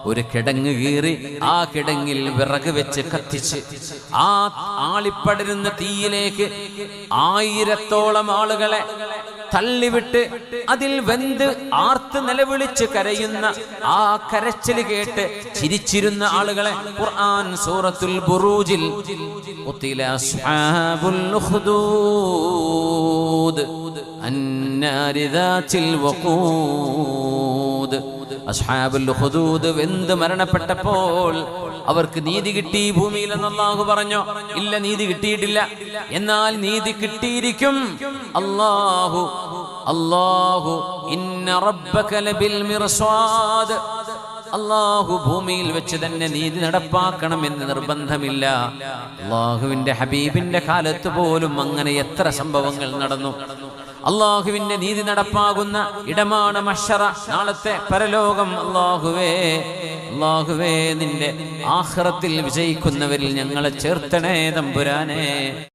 ഒരു കിടങ്ങ് കീറി ആ കിടങ്ങിൽ വിറക് വെച്ച് കത്തിച്ച് ആ ആളിപ്പടരുന്ന തീയിലേക്ക് 1000-ഓളം ആളുകളെ തള്ളിവിട്ട് അതിൽ വെന്ത് ആർത്ത് നിലവിളിച്ച് കരയുന്ന ആ കരച്ചിൽ കേട്ട് ചിരിച്ചിരുന്ന ആളുകളെ ഖുർആൻ സൂറത്തുൽ ബുറൂജിൽ ഖുതില അസ്ഹാബുൽ ഉഖ്ദൂദ് അന്നാരി ദാതിൽ വഖൂദ്. അസ്ഹാബുൽ ഉഖ്ദൂദ് വെന്ത് മരണപ്പെട്ടപ്പോൾ അവർക്ക് നീതി കിട്ടി ഭൂമിയിൽ എന്ന് അല്ലാഹു പറഞ്ഞു. ഇല്ല, നീതി കിട്ടിയിട്ടില്ല. എന്നാൽ നീതി കിട്ടിയിരിക്കും. അല്ലാഹു ഇന്ന റബ്ബക ലബിൽ മിർസാദ്. അല്ലാഹു ഭൂമിയിൽ വെച്ച് തന്നെ നീതി നടപ്പാക്കണമെന്ന് നിർബന്ധമില്ല. അല്ലാഹുവിന്റെ ഹബീബിന്റെ കാലത്ത് പോലും അങ്ങനെ എത്ര സംഭവങ്ങൾ നടന്നു. അല്ലാഹുവിന്റെ നീതി നടപ്പാകുന്ന ഇടമാണ് മഹ്ശറ, നാളത്തെ പരലോകം. അല്ലാഹുവേ നിന്റെ ആഖിറത്തിൽ വിജയിക്കുന്നവരിൽ ഞങ്ങളെ ചേർത്തണേ തമ്പുരാനേ.